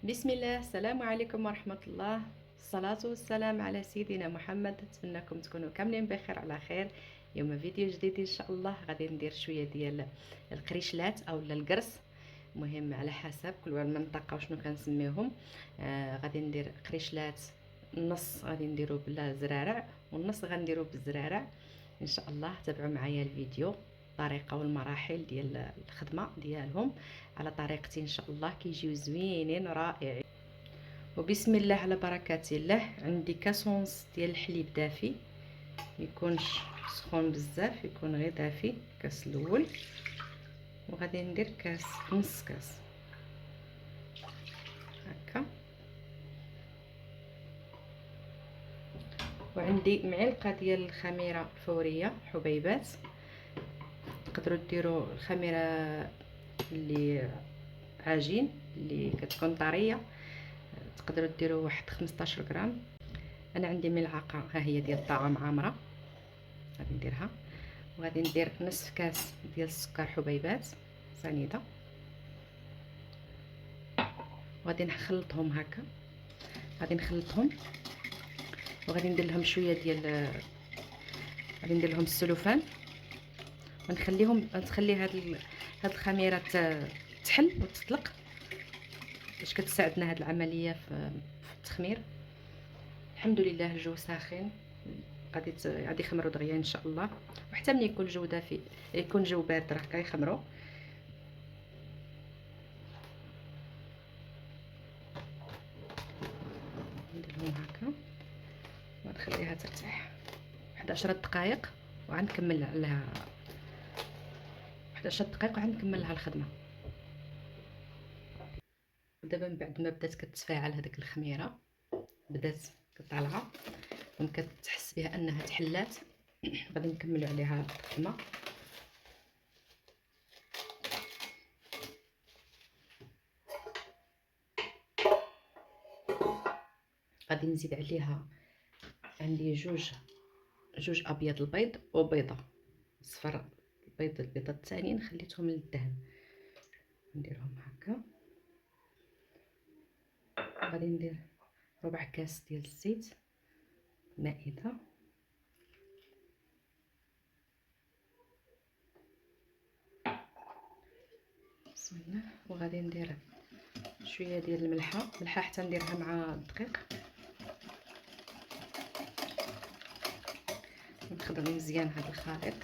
بسم الله، السلام عليكم ورحمة الله. الصلاة والسلام على سيدنا محمد. نتمنىكم تكونوا كاملين بخير على خير. اليوم فيديو جديد ان شاء الله. غادي ندير شويه ديال القريشلات او القرص، مهم على حسب كل منطقه وشنو كنسميوهم. غادي ندير قريشلات، النص غادي نديرو بلا زرارع والنص غنديرو بالزرارع. ان شاء الله تابعوا معايا الفيديو، الطريقه والمراحل ديال الخدمه ديالهم على طريقتي ان شاء الله. كيجيو زوينين رائعين. وبسم الله على بركه الله. عندي كاسونس ديال الحليب دافي، ميكونش سخون بزاف، يكون غير دافي. كاس الاول، وغادي ندير كاس، نص كاس هكا. وعندي معلقه ديال الخميره فوريه حبيبات. تقدروا ديروا الخميره اللي عجين اللي كتكون طريه، تقدروا ديروا واحد 15 غرام. انا عندي ملعقه ها هي ديال الطعام عامره، غادي نديرها. وغادي ندير نصف كاس ديال السكر حبيبات سنيده، وغادي نخلطهم هكا. غادي نخلطهم وغادي ندير لهم شويه ديال، غادي ندير لهم السلوفان ونخليهم، تخلي هاد الخميره تحل وتطلق باش كتساعدنا هاد العمليه في التخمير. الحمد لله الجو ساخن، غادي يخمروا دغيا ان شاء الله. وحتى ملي يكون الجو دافي، يكون الجو بارد، راه كيخمروا. نديرهم هكا ونخليها ترتاح واحد 10 دقائق وغنكمل لها 11 دقيقه وغنكمل لها الخدمه. ودابا من بعد ما بدات كتفاعل هذيك الخميره، بدات كطالعه وكتحس بها انها تحلات، غادي نكملوا عليها الخدمه. غادي نزيد عليها، عندي جوج ابيض البيض وبيضه صفر. البيضه الثانيين خليتهم للدهن، نديرهم هكا. غادي ندير ربع كاس ديال الزيت مائده، بسم الله. وغادي ندير شويه ديال الملحه حتى نديرها مع الدقيق. نخدم مزيان هذا الخليط.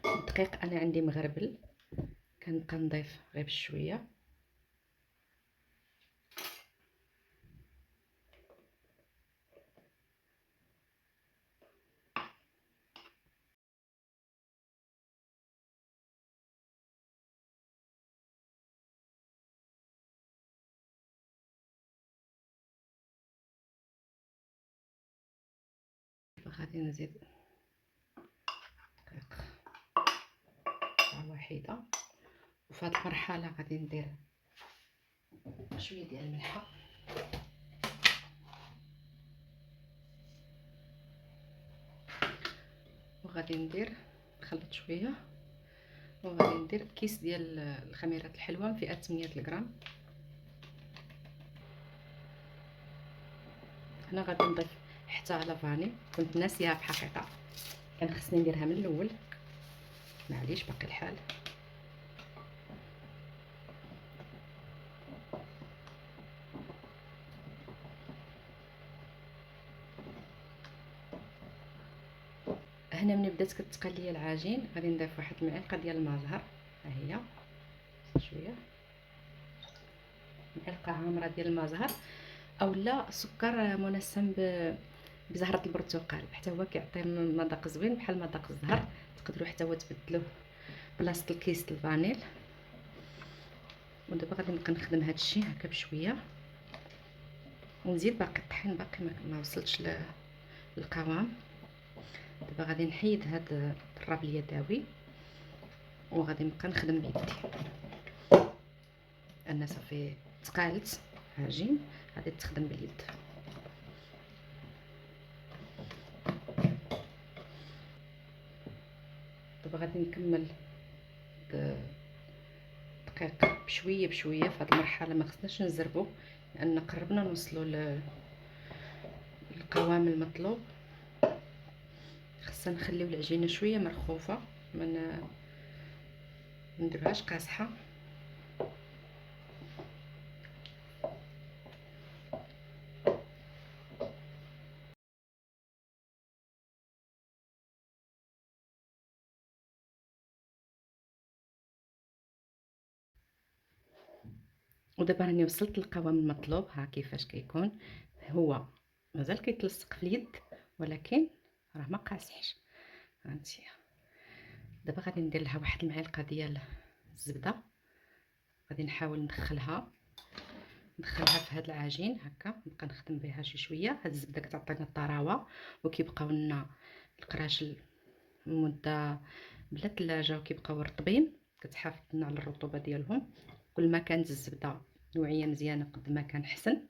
الدقيق انا عندي مغربل، كنبقى نضيف غير بشويه. غادي نزيد دقيق واحده. وفي هذه المرحله غادي ندير شويه ديال الملحه، وغادي نخلط شويه. وغادي ندير كيس ديال الخميرات الحلوه فئه 8 غرام. هنا غادي نضيف حتى على فاني، كنت ناسيها في الحقيقه، كان خصني نديرها من الاول، معليش باقي الحال. هنا ملي بدات كتقال ليا العجين غادي نضيف واحد المعلقه ديال الماء زهر، ها هي شويه، معلقه عامره ديال الماء زهر، اولا سكر منسم بزهره البرتقال، حتى هو كيعطي مذاق زوين بحال مذاق الزهر. تقدروا حتى هو تبدلوه بلاصه الكيس الفانيل. ودابا غادي نبقى نخدم هذا الشيء هكا بشويه، ونزيد باقي الطحين باقي ما وصلتش للقوام. دابا غادي نحيد هاد الراب اليدوي وغادي نبقى نخدم بيدي. انا صافي تقالت عجين، غادي تخدم باليد. دابا غادي نكمل دقيق بشويه بشويه. في هذه المرحله ما خصناش نزربو لان قربنا نوصلوا للقوام المطلوب. خصنا نخليو العجينه شويه مرخوفه، ما نديروهاش قاصحه. ودابا راني وصلت للقوام المطلوب. ها كيفاش كيكون، هو مازال كيتلصق في اليد ولكن راه ما قاصحش. هانتيا دابا غادي ندير لها واحد المعلقه ديال الزبده. غادي نحاول ندخلها في هذا العجين هكا، نبقى نخدم بها شي شويه. هاد الزبده كتعطينا الطراوه وكيبقاو لنا القراش مده بلا ثلاجه وكيبقاو رطبين، كتحافظ لنا على الرطوبه ديالهم. كل ما كانت الزبده نوعيه مزيانه قد ما كان حسن.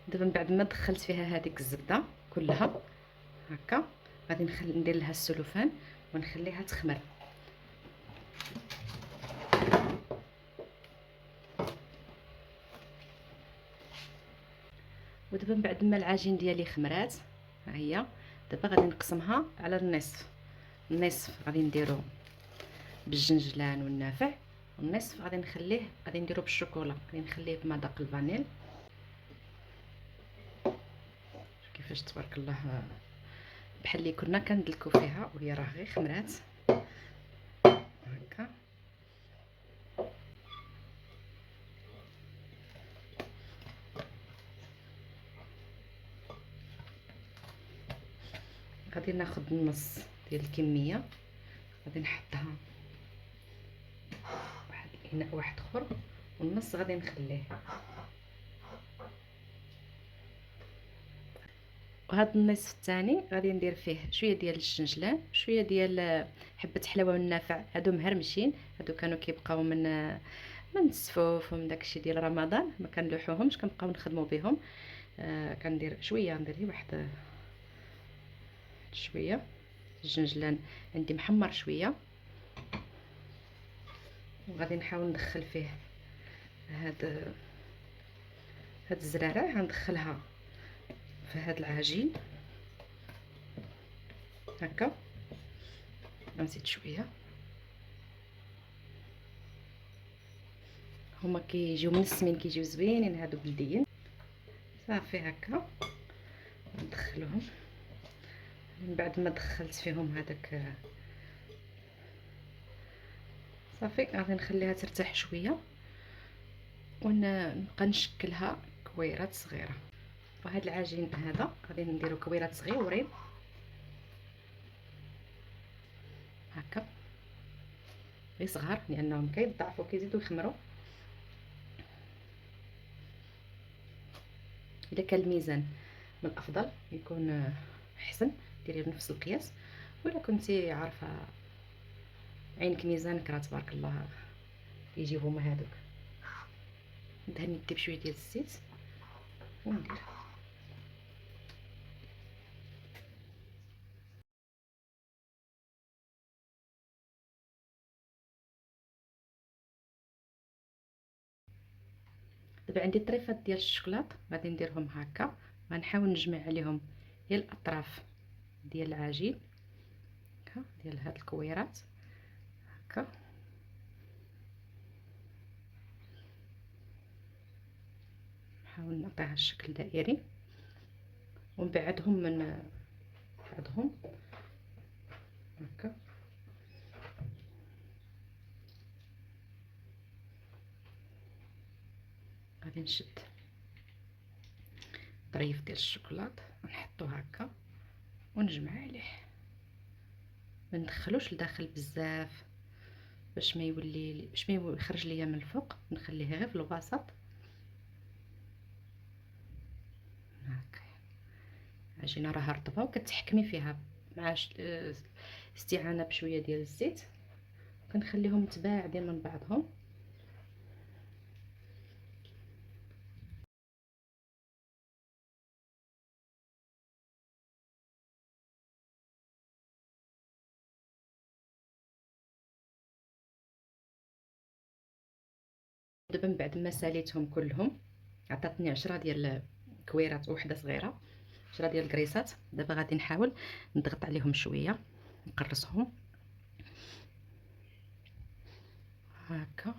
دابا من بعد ما دخلت فيها هذيك الزبده كلها هكا، غادي ندير لها السلوفان ونخليها تخمر. ودابا من بعد ما العجين ديالي خمرات، ها هي دابا غادي نقسمها على النصف غادي نديرو بالجنجلان والنافع، والنصف غادي نديرو بالشوكولا. غادي نخليه بمذاق الفانيل. كيفاش تبارك الله، بحال اللي كنا كندلكو فيها وهي راه غير خمرات هكا. غادي ناخذ النص ديال الكميه، غادي نحطها واحد الاناء واحد اخر، والنص غادي نخليه. وهذا النصف الثاني غادي ندير فيه شويه ديال الشنجلان، شويه ديال حبه حلاوه والنافع. هادو مهرمشين، هادو كانوا كيبقاو من السفوف ومن داكشي ديال رمضان، ما كنلوحوهمش، كنبقاو نخدموا بهم. كندير شويه، ندير غير واحد شويه. الجنجلان عندي محمر شويه، وغادي نحاول ندخل فيه هاد الزراره. غندخلها في هاد العجين هكا. نزيد شويه، هما كيجيو منسمين، كيجيو زوينين هادو بلديين. صافي هكا ندخلهم. من بعد ما دخلت فيهم هذاك صافي غادي نخليها ترتاح شويه ونبقى نشكلها كويرات صغيره. وهذا العجين هذا غادي نديرو كويرات صغيورين هكا، غير صغار لانهم كيضعفوا كيزيدوا يخمروا. الا كان الميزان من الافضل يكون احسن ديري نفس القياس، ولا كنتي عارفه عينك ميزانك راه تبارك الله يجيو هما هذوك. ندهن يدي بشويه ديال الزيت وندير. دابا عندي طريفات ديال الشوكولات غادي نديرهم هكا. غنحاول نجمع عليهم هي الاطراف ديال العجين هكا، ديال هاد الكويرات هكا. نحاول نعطيها الشكل دائري ونبعدهم من بعضهم هكا. غادي نشد طريف ديال الشوكولات ونحطو هكا ونجمع عليه. ما ندخلوش لداخل بزاف باش ما يخرج ليا من الفوق، نخليه غير في الوسط هكا. العجينه راها رطبه وكتحكمي فيها مع استعانه بشويه ديال الزيت. كنخليهم متباعدين من بعضهم. دابا من بعد ما ساليتهم كلهم عطاتني 10 ديال الكويرات وحده صغيره، 10 ديال الكريسات. دابا غادي نحاول نضغط عليهم شويه، نقرصهم هكا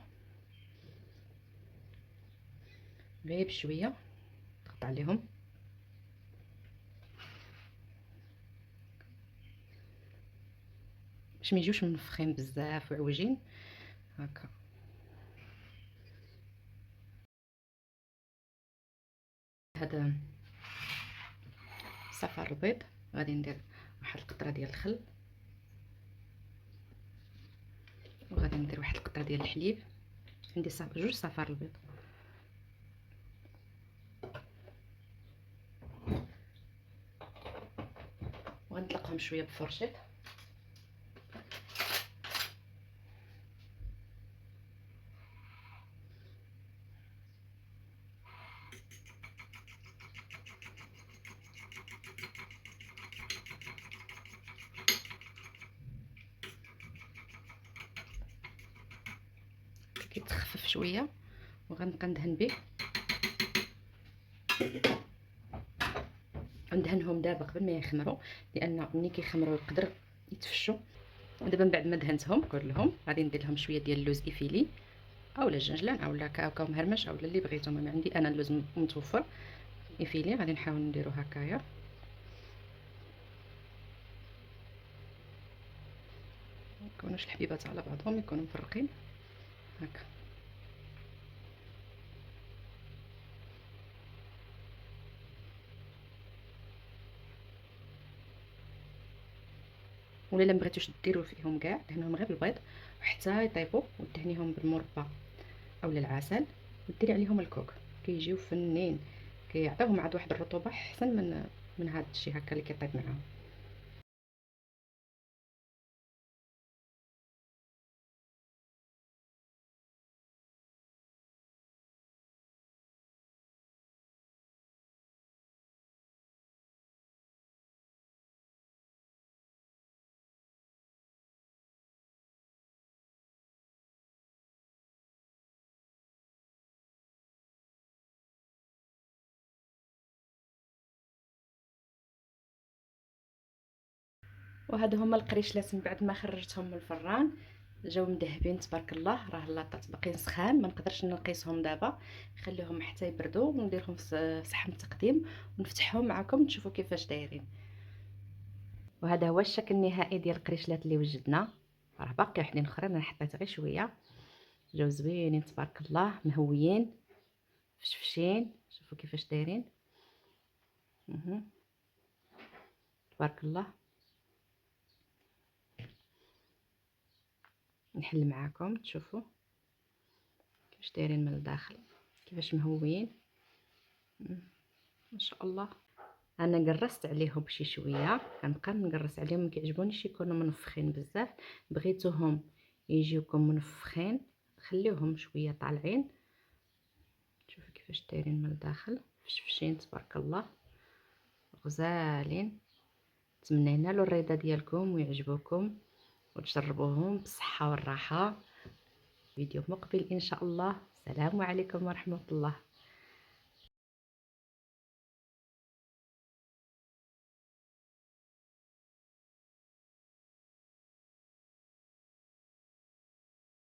غير بشويه، نضغط عليهم باش ما يجيوش منفخين بزاف وعوجين هكا. هذا صفار البيض، غادي ندير واحد القطره ديال الخل، وغادي ندير واحد القطره ديال الحليب. عندي جوج صفار البيض، وغنطلقهم شويه بفرشيط. كيتخفف شويه وغنبقى ندهن به، ندهنهم دابا قبل ما يخمروا، لان ملي كيخمروا يقدر يتفشوا. دابا من بعد ما دهنتهم كلهم غادي ندير لهم شويه ديال اللوز ايفيلي اولا الجنجلان اولا كاوكاو مهرمش اولا اللي بغيتو. ما عندي انا اللوز متوفر ايفيلي، غادي نحاول نديرو هكايا. ميكونوش الحبيبات على بعضهم، يكونوا مفرقين هكا. ولا الا مبغيتوش ديروا فيهم كاع، دهنوهم غير بالبيض وحتى يطيبوا، ودهنيهم بالمربى اولا العسل، وديري عليهم الكوك، كيجيو فنين، كيعطيوهم عاد واحد الرطوبه احسن من هذا الشيء هكا اللي كيطيب معاهم. وهذا هما القريشلات من بعد ما خرجتهم من الفران، جاو مذهبين تبارك الله. راه لاطات باقيين سخان، ما نقدرش نقيسهم دابا، نخليهم حتى يبردوا ونديرهم في صحن التقديم ونفتحهم معكم تشوفوا كيفاش دايرين. وهذا هو الشكل النهائي ديال القريشلات اللي وجدنا. راه باقي وحدين اخرين انا حطيت غير شويه، جاو زوينين تبارك الله، مهويين فشفشين، شوفوا كيفاش دايرين. تبارك الله. نحل معاكم تشوفوا كيفاش دايرين من الداخل، كيفاش مهويين ما شاء الله. انا قرصت عليهم شي شويه، كنبقى نقرص عليهم، ما كيعجبونيش يكونوا منفخين بزاف. بغيتوهم يجيوكم منفخين خليوهم شويه طالعين. شوفوا كيفاش دايرين من الداخل، فشفشين تبارك الله، غزالين. نتمنى ينالوا الرضا ديالكم ويعجبوكم وتجربوهم بالصحه والراحه. فيديو مقبل ان شاء الله. السلام عليكم ورحمه الله.